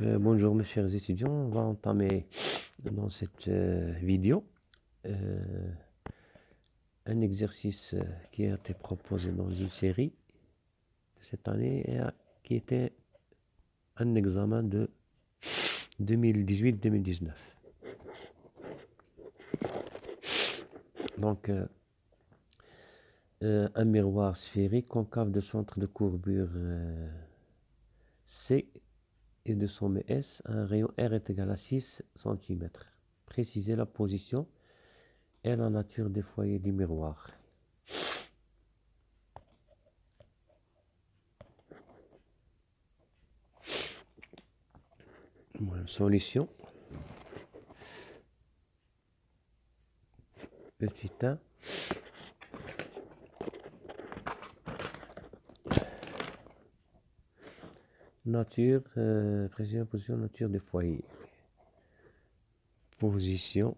Bonjour mes chers étudiants, on va entamer dans cette vidéo un exercice qui a été proposé dans une série de cette année et qui était un examen de 2018-2019. Donc, un miroir sphérique concave de centre de courbure C et de sommet S, un rayon R est égal à 6 cm. Précisez la position et la nature des foyers du miroir. Solution. Petit 1. Nature, précision, position, nature des foyers. Position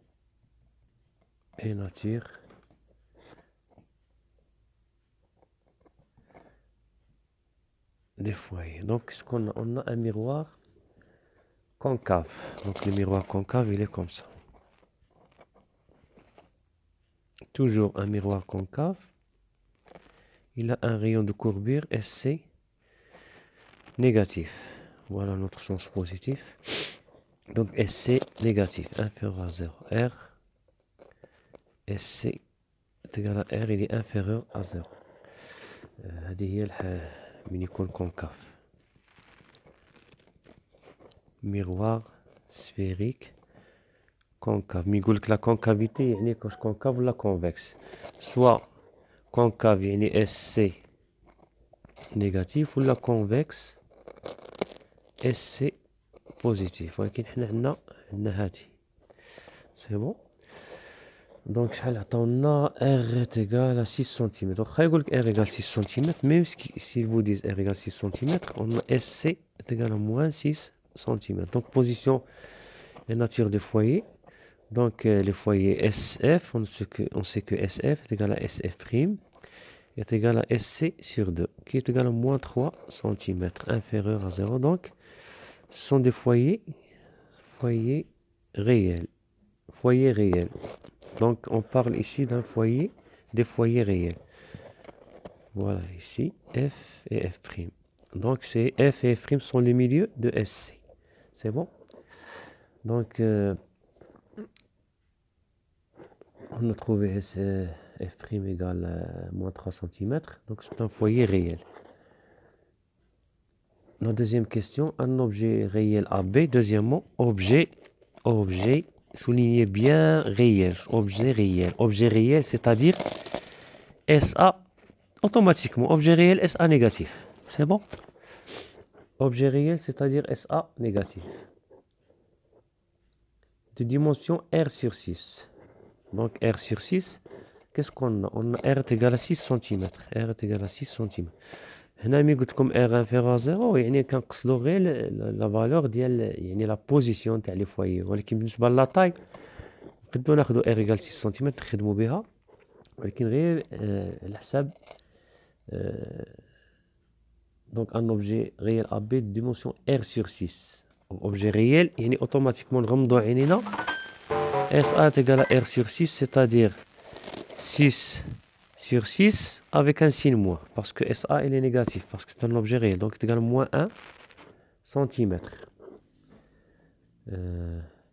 et nature des foyers. Donc, ce qu'on a, on a un miroir concave. Donc, le miroir concave, il est comme ça. Toujours un miroir concave. Il a un rayon de courbure SC négatif. Voilà notre sens positif. Donc, SC négatif, inférieur à 0. R, SC est égal à R, il est inférieur à 0. هذه هي من يكون concave. Miroir sphérique concave. Mais يقول لك la concavité يعني كاش concave ولا convexe. Soit concave يعني SC négatif ولا convexe SC positif. ولكن حنا عندنا هذه. C'est bon. Donc شحال عطاونا R est égal à 6 cm. Donc يقول لك R égale 6 cm. Même s'ils vous disent R égale 6 cm, on a SC est égal à moins 6 cm. Donc position et nature des foyers. Donc les foyers SF, on sait que SF est égal à SF' est égal à SC sur 2, qui est égal à moins 3 cm, inférieur à 0. Donc ce sont des foyers réels. Foyers réels. Donc on parle ici d'un foyer, des foyers réels. Voilà ici, F et F'. Donc c'est F et F' sont les milieux de SC. C'est bon? Donc on a trouvé F' égale à moins 3 cm. Donc c'est un foyer réel. La deuxième question, un objet réel AB. Deuxièmement, objet, soulignez bien réel, objet réel. Objet réel, c'est-à-dire SA automatiquement. Objet réel, SA négatif. C'est bon? Objet réel, c'est-à-dire SA négatif. De dimension R sur 6. Donc R sur 6, qu'est-ce qu'on a? On a R est égal à 6 cm. R est égal à 6 cm. هنا ملي قلت لكم R inférieur à 0 يعني كنقصدو غير لا فالور ديال يعني لا بوزيسيون تاع لي فوايي، ولكن بالنسبه لا طاي نقدروا ناخذوا R égale 6 cm نخدموا بها، ولكن غير على حساب دونك ان اوبجي ريال AB de dimension R sur 6. اوبجي ريال يعني اوتوماتيكمون نغمضوا عينينا SA est égal à R sur 6, c'est-à-dire 6 sur 6 avec un signe moins, parce que SA il est négatif, parce que c'est un objet réel, donc c'est égal à moins 1 cm.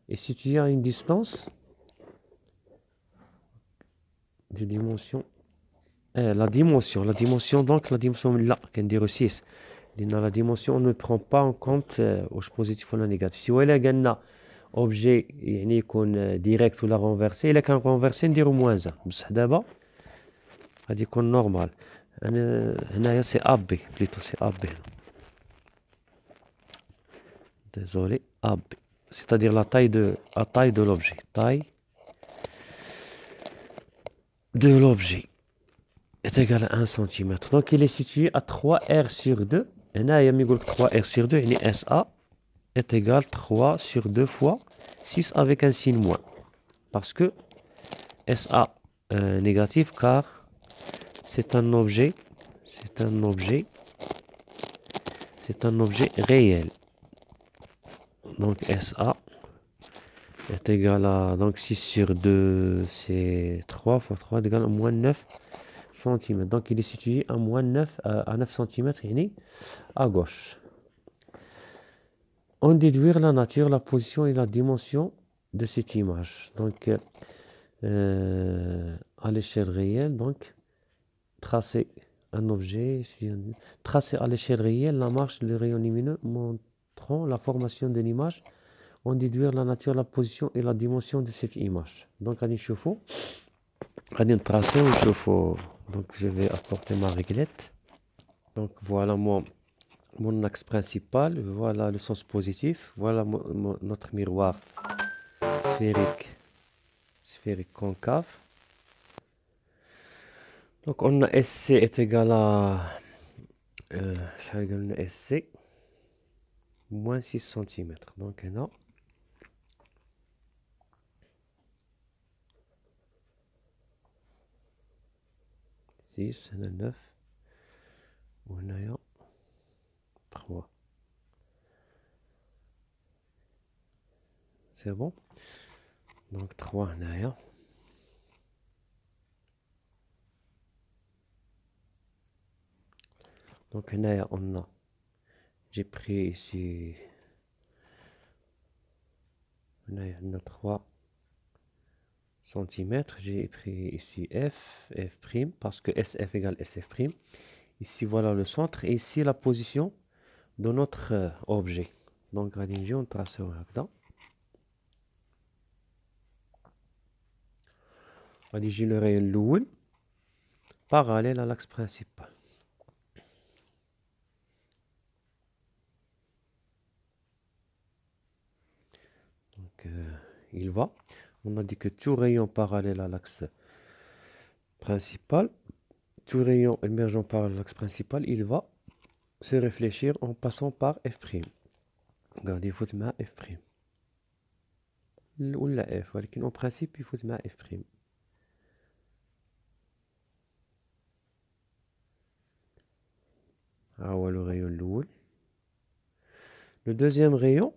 Et si tu as une distance de dimension, la dimension donc la dimension là, qui est 6, la dimension on ne prend pas en compte au positif ou le négatif. Si vous voyez un objet يعني يكون direct ou la renversé, il كان renversé نديرو moins 1. بصح دابا غادي يكون نورمال. هنايا سي AB plutôt c'est AB. Désolé, AB. C'est-à-dire la taille de l'objet. Taille de l'objet est égale à 1 cm. Donc il est situé à 3R sur 2. هنايا ملي يقول لك 3R sur 2 يعني SA est égal 3 sur 2 fois 6 avec un signe moins. Parce que SA négatif car c'est un objet réel. Donc SA est égal à, donc 6 sur 2, c'est 3 fois 3 est égal à moins 9 cm. Donc il est situé à moins 9, à 9 cm, à gauche. On déduire la nature, la position et la dimension de cette image. Donc à l'échelle réelle, donc tracer un objet, tracer à l'échelle réelle la marche des rayons lumineux montrant la formation de l'image. On déduire la nature, la position et la dimension de cette image. Donc, on chauffe, on tracer, on chauffe. Donc, je vais apporter ma réglette. Donc, voilà mon axe principal. Voilà le sens positif. Voilà notre miroir sphérique concave. Donc, on a SC est égal à SC moins 6 cm. Donc, on a 6, on a 9, on a 3. C'est bon? Donc 3 en arrière. Donc en arrière, j'ai pris ici, en arrière, on a 3 cm. J'ai pris ici F', parce que SF égale SF'. Ici, voilà le centre. Et ici, la position de notre objet. Donc, on trace là. J'ai le rayon l'oul parallèle à l'axe principal. Donc, il va. On a dit que tout rayon parallèle à l'axe principal, tout rayon émergent par l'axe principal, il va se réfléchir en passant par F'. Regardez, il faut mettre F'. Ou la F, ولكن en principe, il faut mettre F'. Ah ouais, le rayon l'oul. Le deuxième rayon,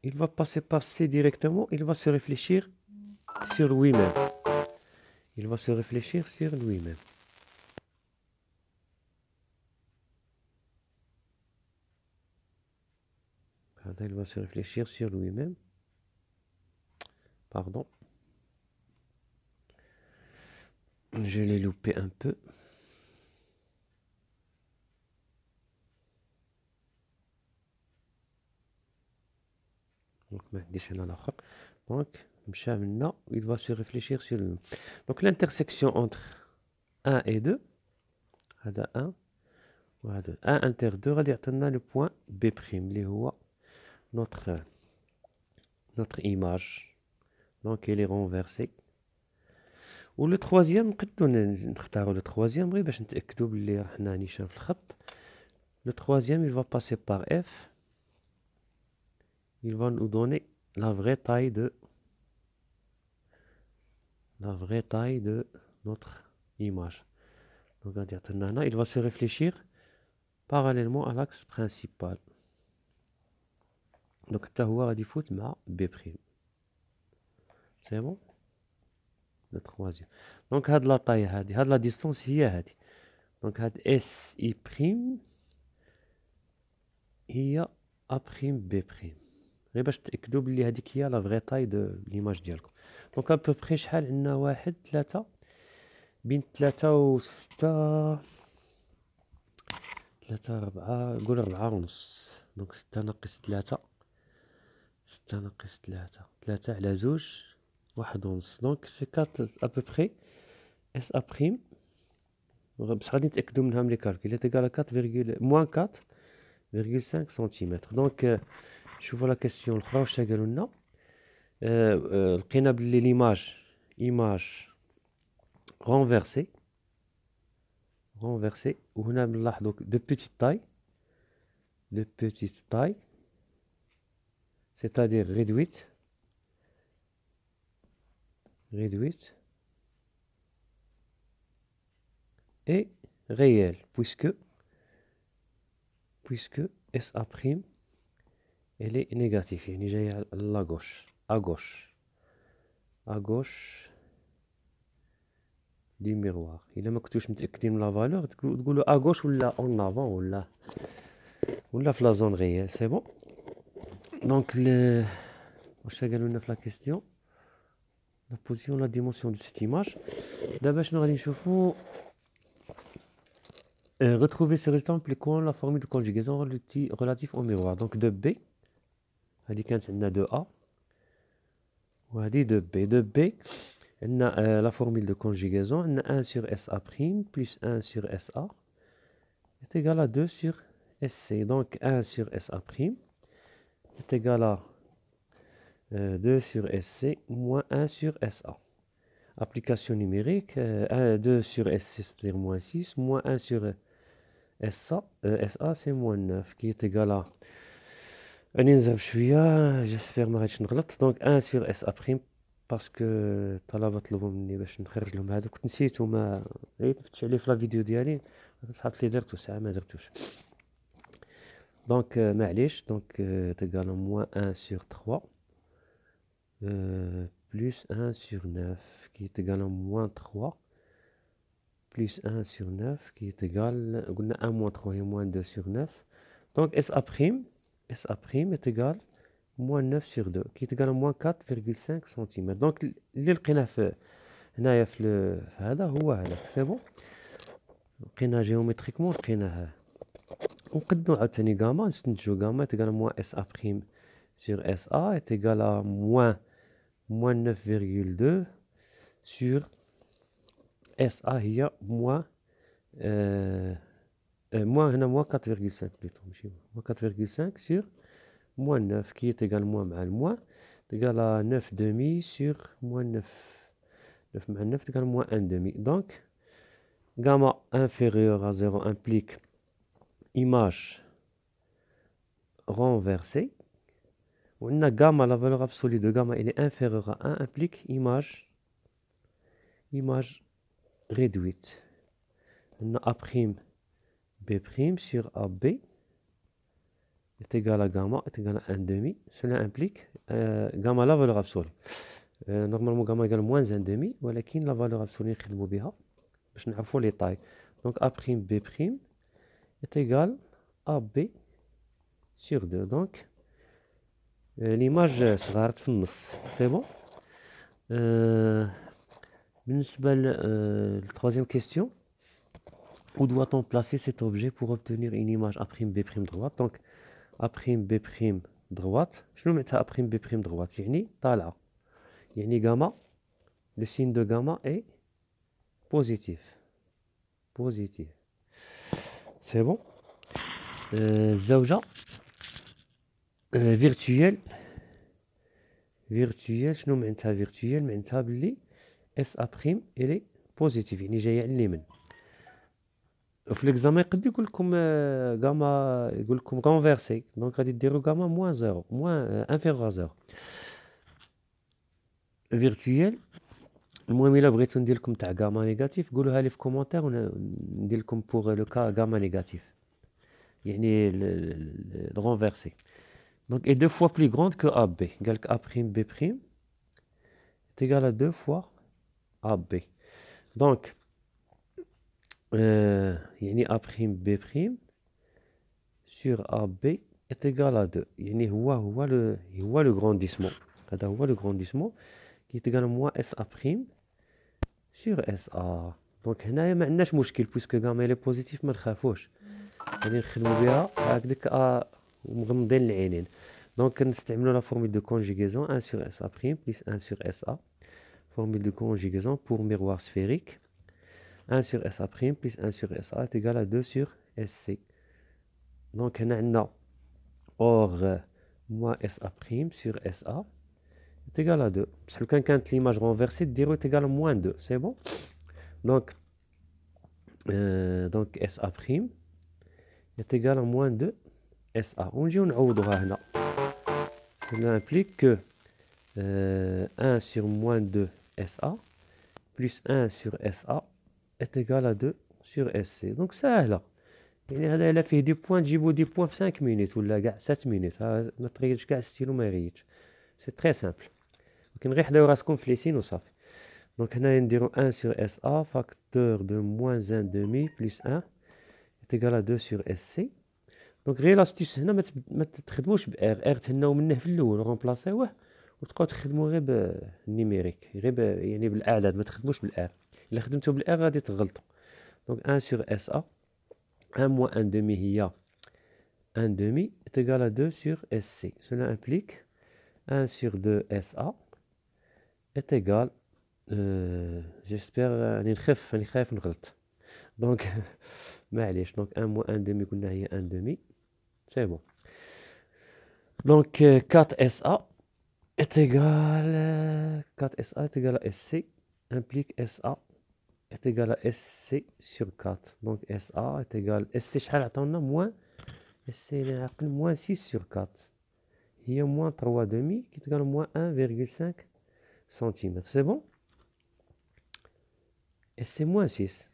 il va passer directement, il va se réfléchir sur lui-même. Il va se réfléchir sur lui-même. Il va se réfléchir sur lui-même. Pardon. Je l'ai loupé un peu. Donc, il va se réfléchir sur lui-même. Donc, l'intersection entre 1 et 2, 1, 1 inter 2, on a le point B', notre image. Donc, elle est renversée. Ou le troisième, le troisième, le troisième, il va passer par F. Il va nous donner la vraie taille de notre image. Donc, il va se réfléchir parallèlement à l'axe principal. Donc, il faut B'. C'est bon? Le troisième. Donc, la taille, la distance, donc, SI', هي A', B'. غير باش تأكدوا بلي هذيك هي لا فغي طاي دو ليماج ديالكم. دونك ابوبخي شحال عندنا؟ 1 3 بين 3 و 6 3 4 قول 4 ونص. دونك 6 ناقص 3 6 ناقص 3 على 2 1 ونص. دونك سي 4 ابوبخي اس ا بريم باش غادي نتأكدوا منها من لي كالكول هي تيكال 4 موان 4,5 سنتيمتر. دونك شوفوا لا كيسيون الاخرى واش قالوا لنا. لقينا بلي ايماج renversée وهنا بنلاحظوا de petite taille c'est-à-dire réduite et réelle puisque SA prime elle est négative يعني جاية على la gauche à gauche du miroir. إلا ما كنتوش متأكدين من لا فالور تقولوا à gauche ولا en avant ولا في la zone réelle. C'est bon. Donc واش قالوا لنا في la question la position la dimension de cette image. دابا شنو غادي نشوفوا retrouver ce résultat en appliquant la formule de conjugaison relative au miroir. Donc de B هذه كانت عندنا de A وهذه de B. De B عندنا la formule de conjugaison عندنا 1 sur SA prime plus 1 sur SA est égal à 2 sur SC. Donc 1 sur SA prime est égal à 2 sur SC moins 1 sur SA. Application numérique, 2 sur SC c'est-à-dire moins 6, moins 1 sur SA c'est moins 9 qui est égal à j'espère ما غاديش نغلط. donc 1 sur SA prime parce que الطلبه طلبوا مني باش نخرج لهم هذا كنت نسيتو ما نفتش عليه في لا فيديو ديالي صحابت لي درتو ساعه ما درتوش donc معليش donc تيغال moins 1 sur 3 plus 1 sur 9 qui est égal à moins 3 plus 1 sur 9 qui est égal قلنا 1 moins 3 et moins 2 sur 9 donc SA prime est égal moins 9 sur 2 qui est égal à moins 4,5 cm. donc اللي لقيناه في هنايا في هذا هو هذا سي بون لقينا جيومتريكمون لقيناه ونقدو عاوتاني غاما نستنتجو غاما est égal à moins SA prime sur SA est égal à moins 9,2 sur SA هي moins هنا moins 4,5 plutôt ماشي moins 4,5 sur moins 9 qui est égal moins مع moins est égal à 9 demi sur moins 9 9 مع 9 est égal à moins 1 demi. donc gamma inférieur à 0 implique image renversée. On a gamma, la valeur absolue de gamma elle est inférieure à 1 implique image réduite. On a A prime B prime sur AB est égal à gamma est égal à 1 demi. Cela implique gamma la valeur absolue. Normalement gamma égale moins 1 demi ولكن la valeur absolue نخدمو بها باش نعرفو لي طاي. donc A prime B prime est égal à B sur 2. donc l'image صغارت في النص c'est bon. بالنسبة troisième question, où doit-on placer cet objet pour obtenir une image A prime B prime droite. donc A prime B prime droite شنو معناتها A prime B prime droite يعني طالعة يعني gamma le signe de gamma est positif c'est bon. الزوجة virtuelle شنو معناتها virtuelle معناتها بلي SA prime elle est positive يعني جاية على اليمين. في l'examen يقد يقول لكم غاما يقول لكم renversé donc غادي ديروا غاما moins 0 moins inférieur à 0 virtuelle. المهم الا بغيتو ندير لكم تاع غاما نيجاتيف قولوها لي في كومونتير وندير لكم بوغ لو كا غاما نيجاتيف يعني renversé. donc est 2 fois plus grande que AB. قال لك A prime B prime est égal à 2 fois AB. donc يعني A prime B prime sur AB est égal à 2 يعني هو le grandissement. هذا هو le grandissement qui est égal à moins SA prime sur SA. donc هنايا ما عندناش مشكل بويسكو غاما لي بوزيتيف ما نخافوش غادي نخدموا بها هكذاك ومغمضين العينين. donc كنستعملوا لا فورمule de conjugaison 1 sur SA prime plus 1 sur SA. formule de conjugaison pour miroir sphérique 1 sur SA prime plus 1 sur SA est égal à 2 sur SC. donc هنا عندنا or moins SA prime sur SA est égal à 2 بصح لو كانت l'image renversée ديرو est égal à moins 2 c'est bon. donc SA prime est égal à moins 2 SA. ونجيو نعوضوها هنا. cela implique que 1 sur moins 2 SA plus 1 sur SA est égal à 2 sur SC. donc سهلة يعني هذا إلا فيه دي بوان تجيبو دي بوان في 5 مينوت ولا كاع 7 مينوت، ما تريدش كاع ستيلو ما يريدش، سي تري سامبل. ولكن غير حداو راسكم في ليسين وصافي. دونك هنايا نديرو 1 sur SA فاكتور دو موان 1 demi بلس 1 est égal à 2 sur SC. دونك غير لاستيس هنا ما تخدموش ار تهناو منه في الاول رومبلاسيوه وتبقاو تخدموا غير بالنيميريك، غير يعني بالاعداد، ما تخدموش بالار. الا خدمتو بالار غادي تغلطوا. دونك 1 sur SA 1 moins 1 demi هي 1 demi est égal à 2 sur SC. Cela implique 1 sur 2 SA est égal j'espère راني خايف نغلط. دونك معليش. دونك 1 moins 1 demi قلنا هي 1 demi، c'est bon. Donc 4SA est égal 4SA est égal à SC implique SA est égal à SC sur 4. Donc SA est égal SC شحال عطاونا moins SC نعقل moins 6 sur 4 هي moins 3 demi qui est égal à moins 1,5 cm. C'est bon. Et c'est moins 6.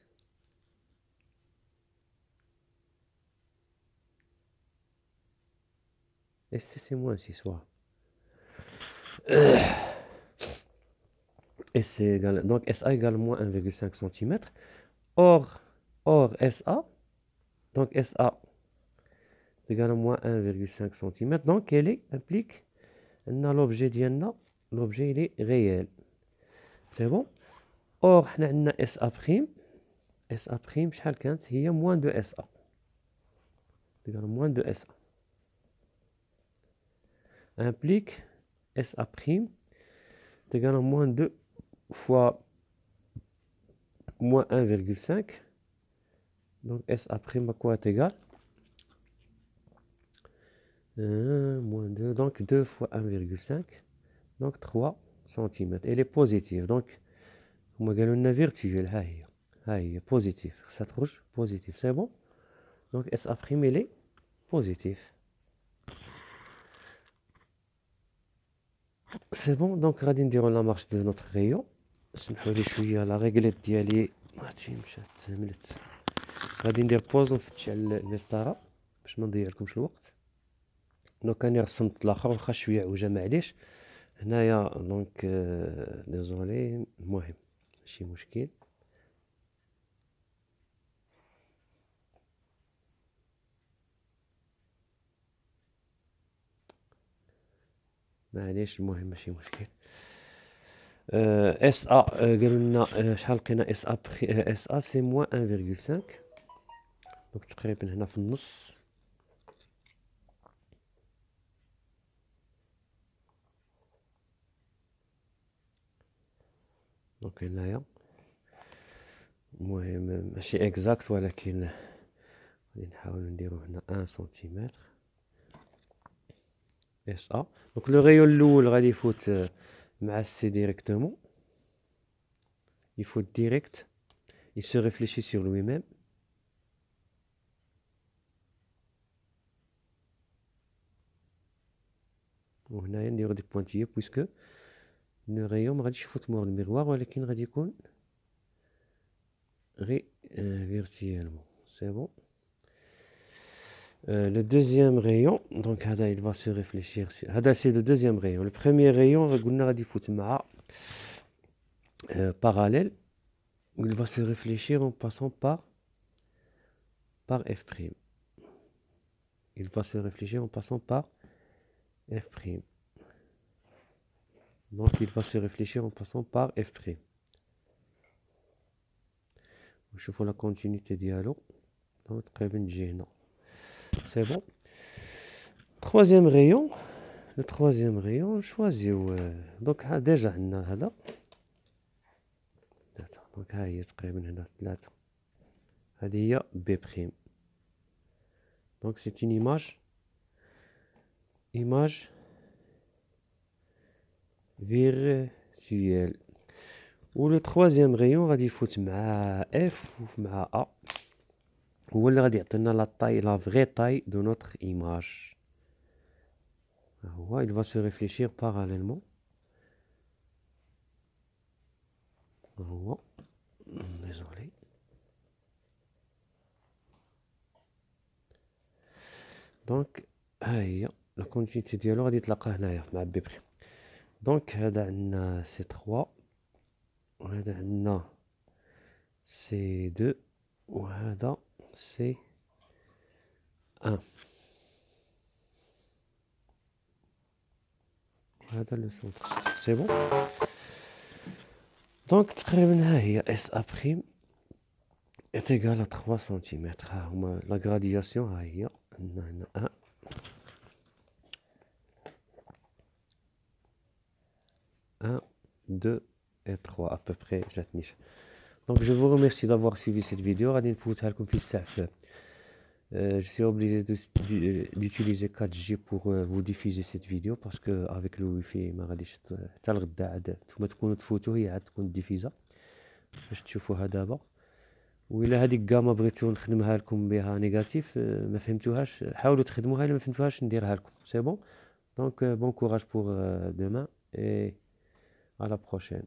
Et c'est moins 6, voilà. Et c'est égal, donc SA égale moins 1,5 cm. Or SA, donc SA est égal à moins 1,5 cm. Donc elle implique l'objet d'Yanna, l'objet il est réel. C'est bon. Or on a SA prime. SA prime, شحال كانت هي moins de SA. C'est égal à moins de SA. Implique SA prime est égal à moins 2 fois moins 1,5. Donc SA prime à quoi est égal moins 2, donc 2 fois 1,5, donc 3 cm. Elle est positive, donc on قالوا لنا virtuelle. ها هي positive, ça تخرج positive, c'est bon. Donc SA prime elle est positive. C'est bon. Donc غادي نديرو la marche de notre rayon. سمحوا لي شويه لا ريغليت ديالي هادشي مشات ملت. غادي ندير بوز ونفتش على المسطره باش ما نضيع لكمش الوقت. دونك راني رسمت الاخر واخا شويه عوجه معليش هنايا. دونك ديزولي، المهم ماشي مشكل. معليش المهم ماشي مشكل. اس ا قالوا لنا شحال لقينا اس ا اس ا سي موان 1,5. دونك تقريبا هنا في النص. دونك هنايا المهم ماشي اكزاكت ولكن غادي نحاول نديرو هنا 1 سنتيمتر اس ا. دونك لو غيون الاول غادي يفوت مع السي ديريكتومون. يفوت ديريكت، il se réfléchit sur lui-même. وهنايا نديرو دي بوانتية بويسكو لو غيون مغاديش يفوت مور الميغوار ولكن غادي يكون غير virtuellement. C'est bon. Le deuxième rayon, donc il va se réfléchir sur... c'est le deuxième rayon. Le premier rayon, قلنا غادي يفوت مع parallèle. Il va se réfléchir en passant par F'. Il va se réfléchir en passant par F'. Donc il va se réfléchir en passant par F'. نشوفوا la continuité ديالو. Donc تقريبا تجي هنا. C'est bon. Troisième rayon. Le troisième rayon, choisis. Donc déjà عندنا هذا. Donc ها هي تقريبا هنا 3. هذه هي B prime. Donc c'est une image virtuelle. Ou le troisième rayon غادي يفوت مع F ومع A. هو اللي غادي يعطينا la vraie taille de notre image. Il va se réfléchir parallèlement. Désolé. دونك ها هي لا كونتينيتي ديالو غادي تلقى هنايا مع بي بريم. دونك هذا عندنا سي 3 وهذا عندنا سي 2 وهذا سي 1 وهذا لو سونتر سي بون. دونك تقريبا ها هي اس ا بريم est égal à 3 cm. ها هما لا غرادياسيون ها هي عندنا هنا 1 1 2 et 3 à peu près جاتنيش. Donc je vous remercie d'avoir suivi cette vidéo. غادي نفوتها لكم في السعف. Je suis obligé d'utiliser 4G pour vous diffuser cette vidéo parce que avec le wifi ما غاديش حتى الغدا عاد نتوما تكونوا تفوتوا هي عاد تكون ديفيزا باش تشوفوها دابا. وإلا هذيك كاما بغيتو نخدمها لكم بها نيجاتيف ما فهمتوهاش حاولوا تخدموها، الا ما فهمتوهاش نديرها لكم. سي بون. دونك bon courage pour demain et à la prochaine.